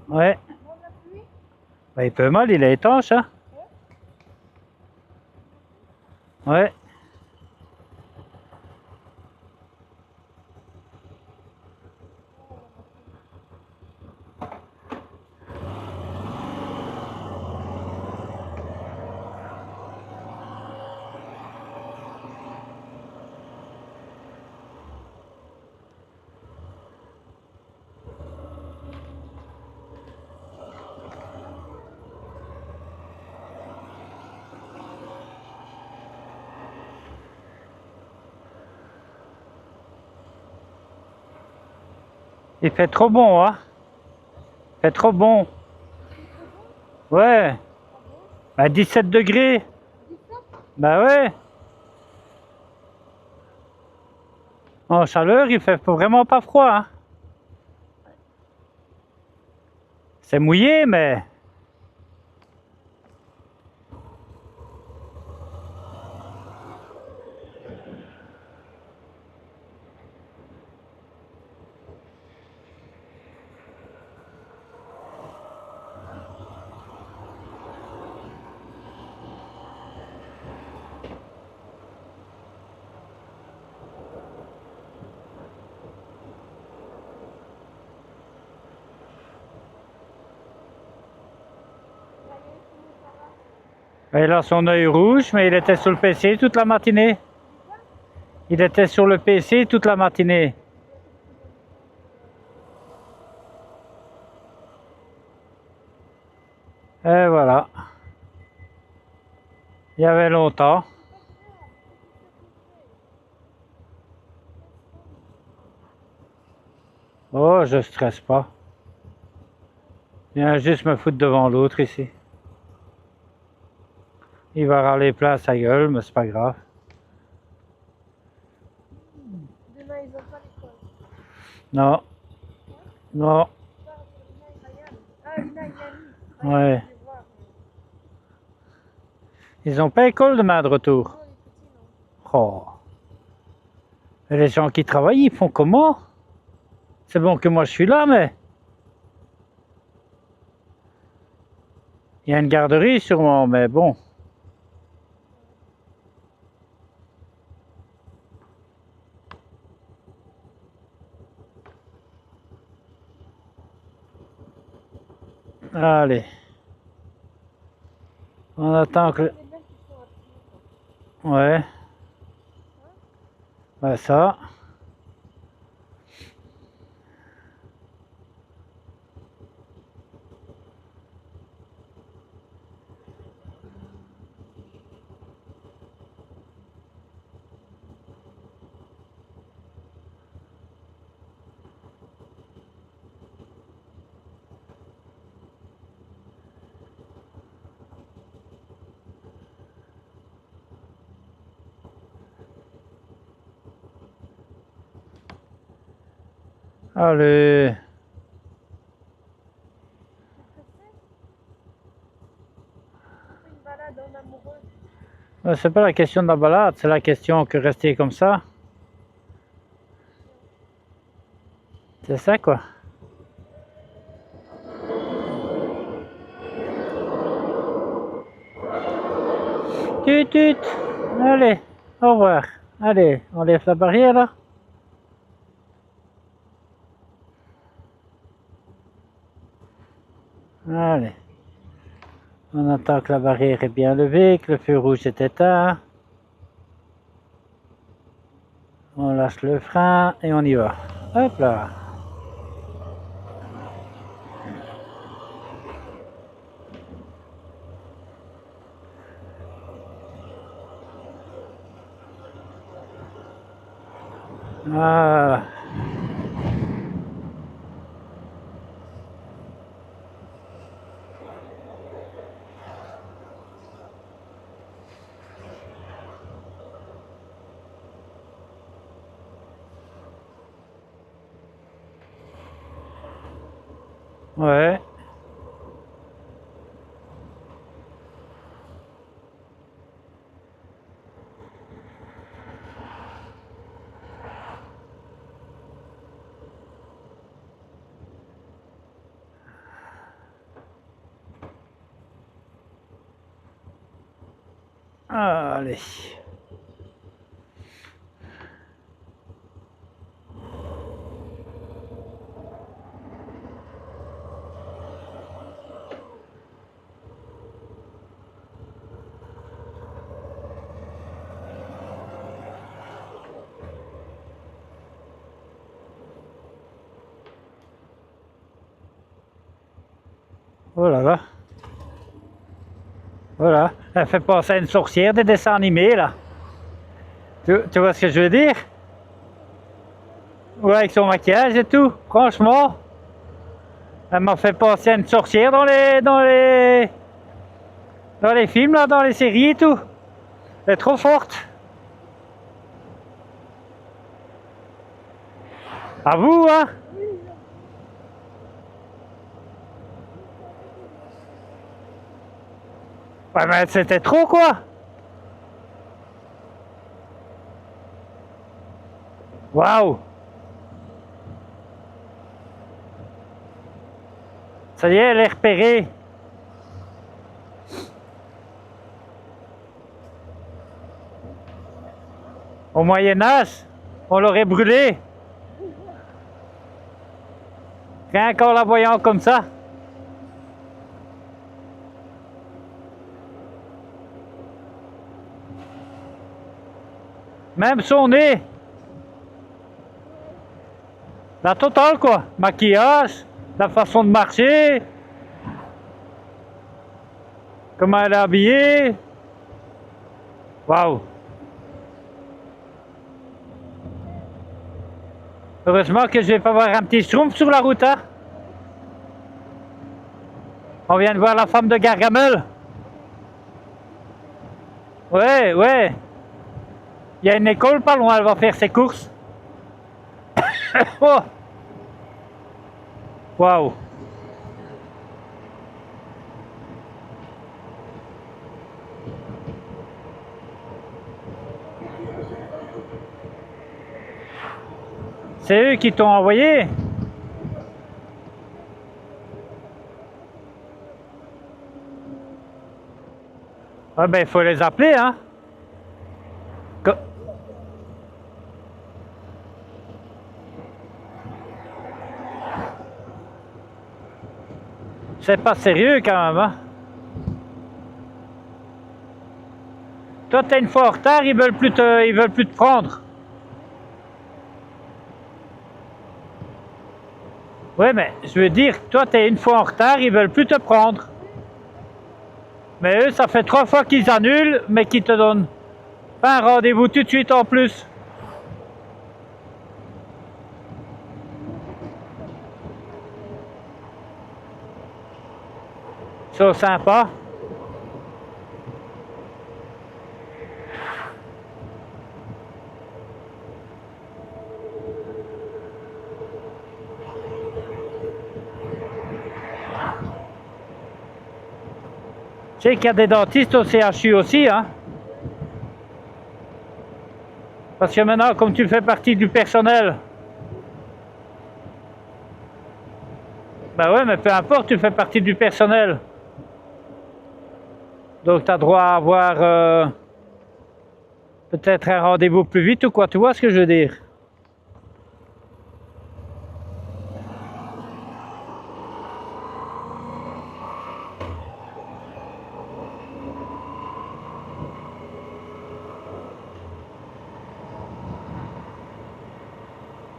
Ouais. Bah, il peut mal, il est étanche, hein. Ouais. Il fait trop bon, hein. Il fait trop bon. Ouais. Bah, 17 degrés. Bah ouais. En chaleur, il fait vraiment pas froid, hein. C'est mouillé, mais... Il a son œil rouge, mais il était sur le PC toute la matinée. Il était sur le PC toute la matinée. Et voilà. Il y avait longtemps. Oh, je stresse pas. Je viens juste me foutre devant l'autre ici. Il va râler plein sa gueule, mais c'est pas grave. Demain, ils ont pas l'école. Non. Non. Ah, Lina, Ouais. Ils ont pas école demain de retour. non, les petits, non. Oh. Et les gens qui travaillent, ils font comment? C'est bon que moi je suis là, mais... Il y a une garderie sûrement, mais bon. Allez. On attend que... Ouais. Ben ça. Allez. Une balade en amoureux. Ben, c'est pas la question de la balade, c'est la question que rester comme ça. C'est ça quoi. Tut tut. Allez, au revoir. Allez, on lève la barrière là. Allez. On attend que la barrière est bien levée, que le feu rouge est éteint. On lâche le frein et on y va. Hop là. Voilà. Ouais. Allez. Oh là là. Voilà, elle fait penser à une sorcière des dessins animés là. Tu vois ce que je veux dire? Ouais, avec son maquillage et tout, franchement. Elle m'a fait penser à une sorcière dans les films là, dans les séries et tout. Elle est trop forte. À vous, hein? Ouais, mais c'était trop quoi. Waouh. Ça y est, elle est repérée. Au Moyen-Âge, on l'aurait brûlée. Rien qu'en la voyant comme ça. Même son nez. La totale quoi. Maquillage, la façon de marcher. Comment elle est habillée. Waouh. Heureusement que je vais pas voir un petit schtroumpf sur la route, hein. On vient de voir la femme de Gargamel. Ouais, ouais. Il y a une école pas loin, elle va faire ses courses. Oh. Waouh. C'est eux qui t'ont envoyé? Ah ben il faut les appeler, hein. C'est pas sérieux quand même, hein. Toi t'es une fois en retard, ils veulent plus te prendre. Ouais mais je veux dire, toi t'es une fois en retard, ils veulent plus te prendre. Mais eux ça fait 3 fois qu'ils annulent, mais qu'ils te donnent pas un rendez-vous tout de suite en plus. C'est sympa. Tu sais qu'il y a des dentistes au CHU aussi, hein. Parce que maintenant, comme tu fais partie du personnel, ben ouais, mais peu importe, tu fais partie du personnel. Donc tu as droit à avoir peut-être un rendez-vous plus vite ou quoi, tu vois ce que je veux dire?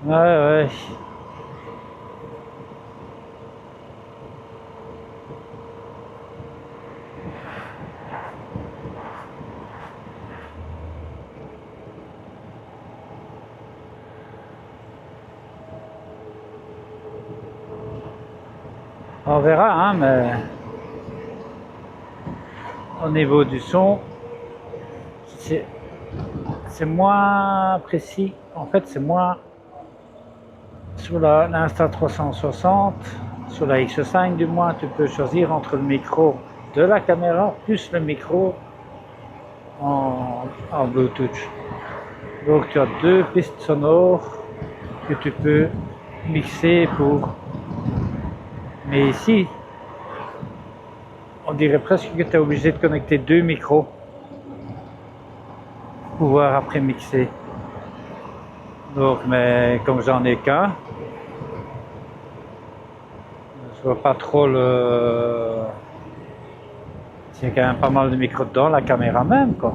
Ouais, ouais. On verra, hein, mais au niveau du son, c'est moins précis. En fait, c'est moins sur l'Insta360, sur la X5 du moins, tu peux choisir entre le micro de la caméra plus le micro en Bluetooth. Donc tu as 2 pistes sonores que tu peux mixer pour. Mais ici, on dirait presque que tu es obligé de connecter 2 micros. pouvoir après mixer. Donc, mais comme j'en ai qu'un, je vois pas trop le... C'est quand même pas mal de micros dedans, la caméra même, quoi.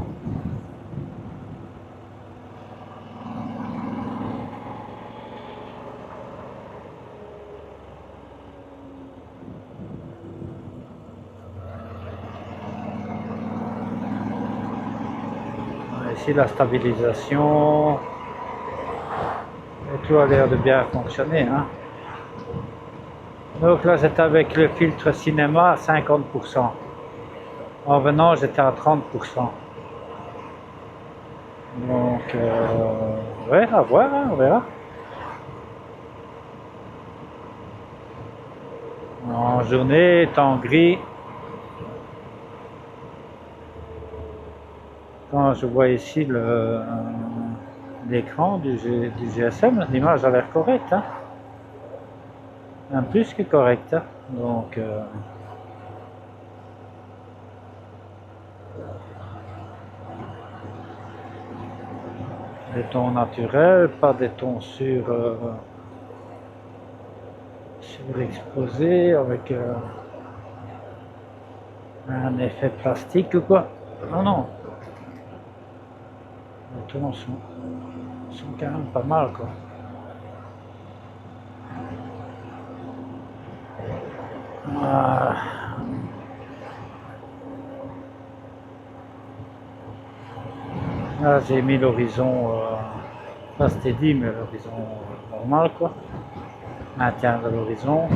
Ici, la stabilisation, et tout a l'air de bien fonctionner, hein. Donc là, j'étais avec le filtre cinéma à 50%. En venant, j'étais à 30%. Donc, ouais, à voir, hein, on verra. En journée, temps gris. Quand je vois ici l'écran du GSM, l'image a l'air correcte, hein. Un plus que correcte, hein. Donc, des tons naturels, pas des tons surexposés avec un effet plastique ou quoi. Non, non. Les tons sont quand même pas mal, quoi. Ah. Là, j'ai mis l'horizon, pas steady, mais l'horizon normal, quoi. Maintien de l'horizon.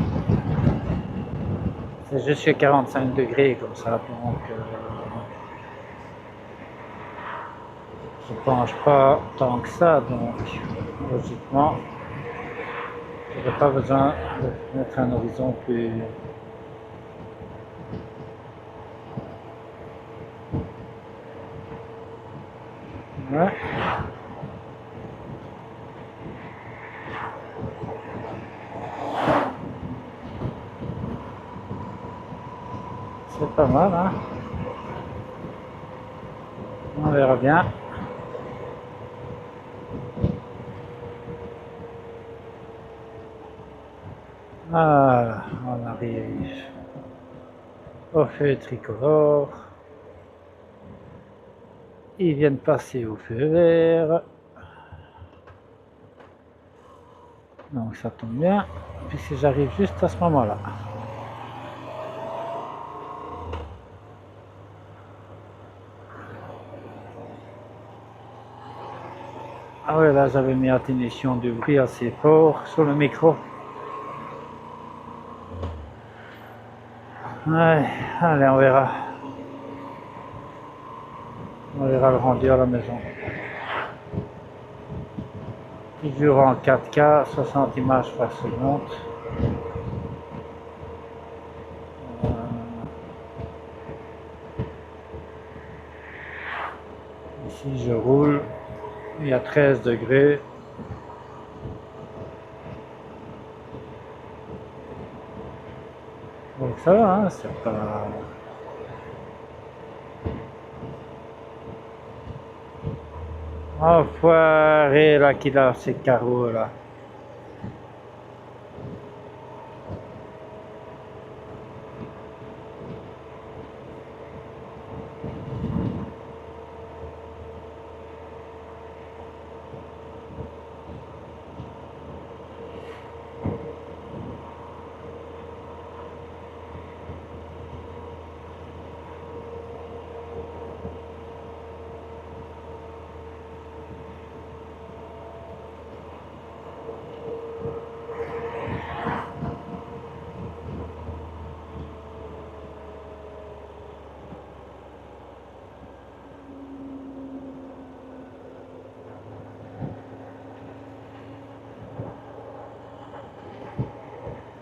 C'est jusqu'à 45 degrés, comme ça, donc je penche pas tant que ça, donc logiquement, je n'aurai pas besoin de mettre un horizon plus... Ouais. C'est pas mal, hein. On verra bien. Ah, on arrive au feu tricolore. Ils viennent passer au feu vert. Donc ça tombe bien, puisque j'arrive juste à ce moment-là. Ah ouais, là j'avais mis atténuation du bruit assez fort sur le micro. Ouais, allez, on verra. On verra le rendu à la maison. Toujours en 4K, 60 images par seconde. Ici je roule, il y a 13 degrés. Donc ça va, hein, c'est pas... Enfoiré là qu'il a ces carreaux là.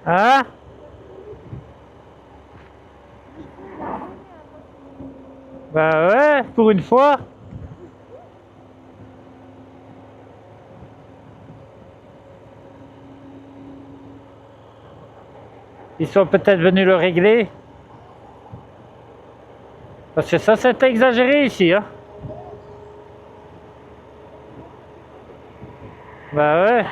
Hein? Bah ouais, pour une fois. Ils sont peut-être venus le régler. Parce que ça c'est exagéré ici, hein. Bah ouais.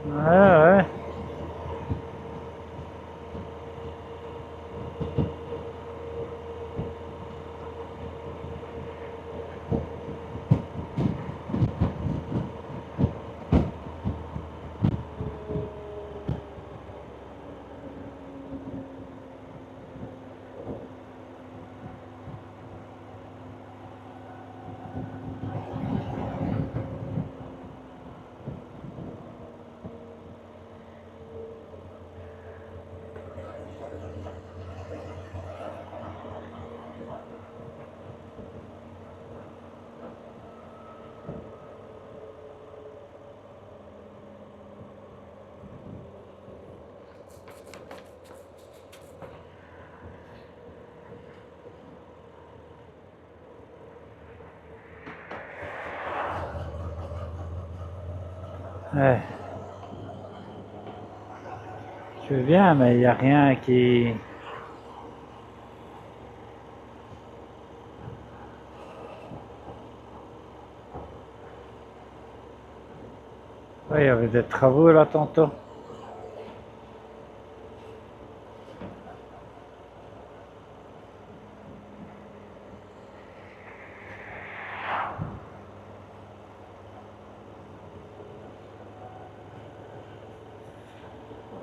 Ouais, ouais. Ouais. Je veux bien, mais il n'y a rien qui... Ouais, il y avait des travaux là tantôt.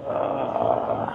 Ah.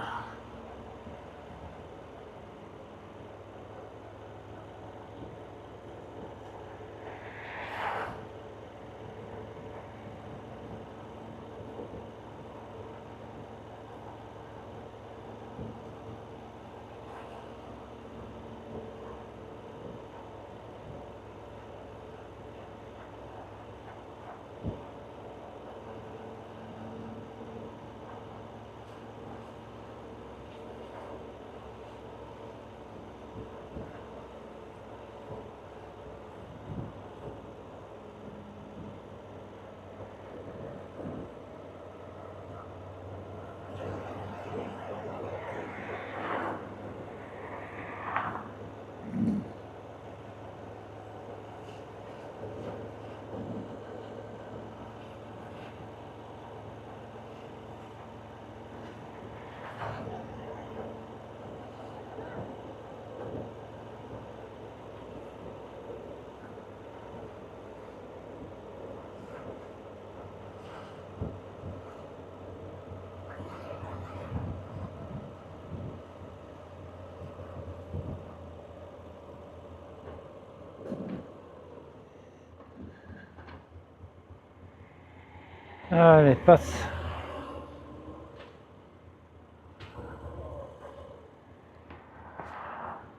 Allez, passe.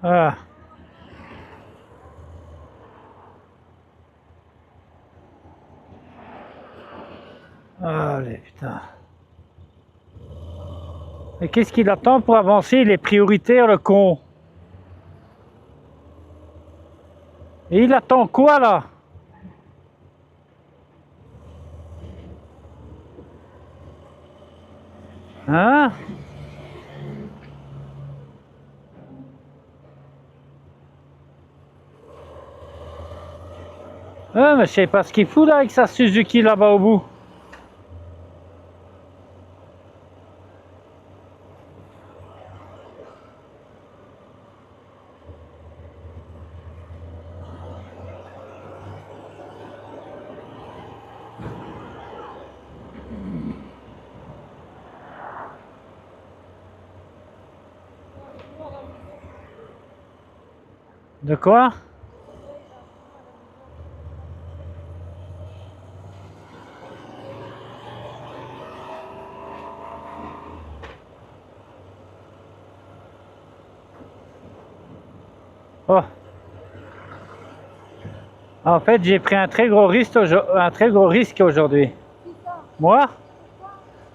Ah. Allez, putain. Mais qu'est-ce qu'il attend pour avancer? Il est prioritaire, le con. Et il attend quoi, là? Hein? Ah, mais je sais pas ce qu'il fout, là, avec sa Suzuki, là-bas au bout. De quoi? Oh. En fait, j'ai pris un très gros risque aujourd'hui. Qui ça? Moi,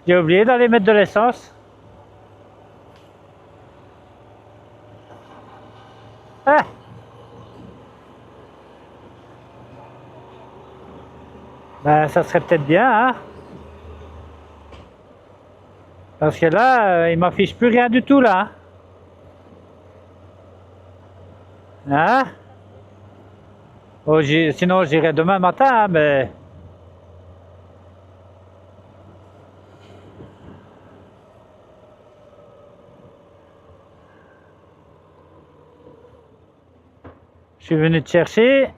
j'ai oublié d'aller mettre de l'essence. Ah. Ben, ça serait peut-être bien, hein? Parce que là, il m'affiche plus rien du tout, là. Hein? Oh, sinon, j'irai demain matin, hein, mais... Je suis venu te chercher.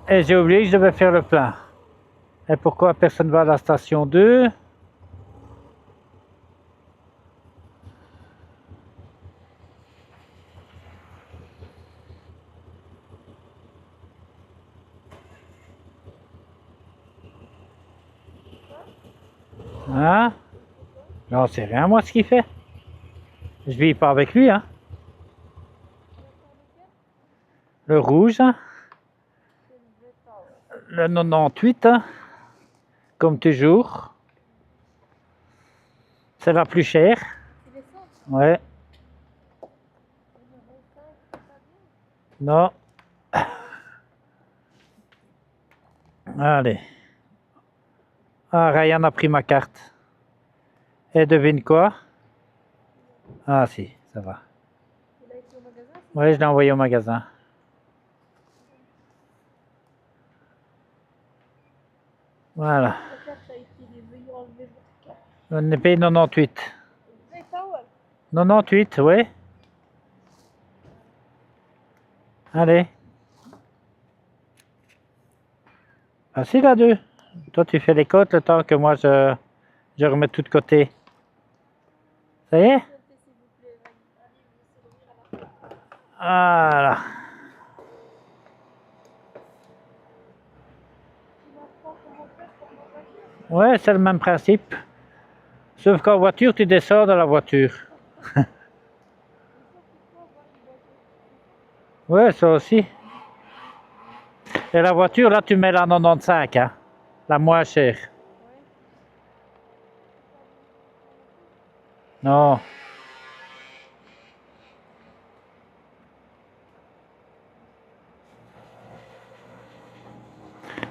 Et j'ai oublié que je devais faire le plein. Et pourquoi personne va à la station 2? Hein? J'en sais rien, moi, ce qu'il fait. Je vis pas avec lui, hein. Le rouge, hein. Le 98, hein. Comme toujours. C'est la plus chère. C'est l'essence? Ouais. Le 25, c'est pas bien. Non. Allez. Ah, Ryan a pris ma carte. Et devine quoi? Ah si, ça va. Il a été au magasin? Ouais, je l'ai envoyé au magasin. Voilà. La carte a été veuillez enlever votre carte. On est payé 98. Hey, Powell. 98, oui. Allez. Facile à deux. Toi, tu fais les côtes le temps que moi, je remets tout de côté. Ça y est? S'il vous plaît, allez vous servir à la fin. Voilà. Tu m'apprends comment faire pour ma voiture? Ouais, c'est le même principe. Sauf qu'en voiture, tu descends de la voiture. Ouais, ça aussi. Et la voiture, là, tu mets la 95, hein. La moins chère. Non.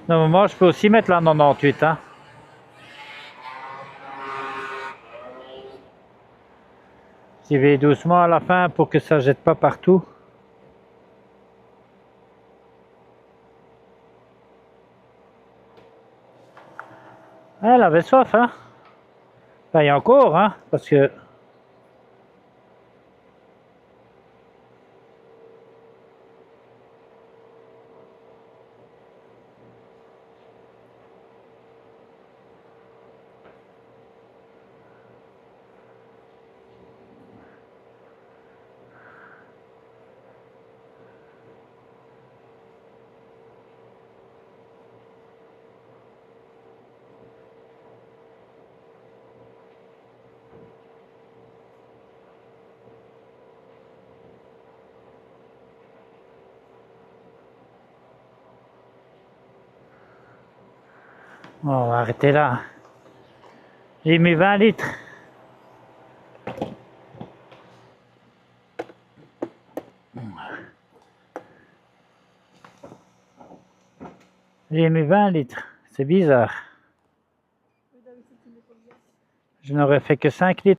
Normalement, je peux aussi mettre la 98, hein. J'y vais doucement à la fin pour que ça jette pas partout. Elle avait soif, hein. Enfin, il y a encore, hein, parce que... Bon, on va arrêter là. J'ai mis 20 litres. J'ai mis 20 litres. C'est bizarre. Je n'aurais fait que 5 litres.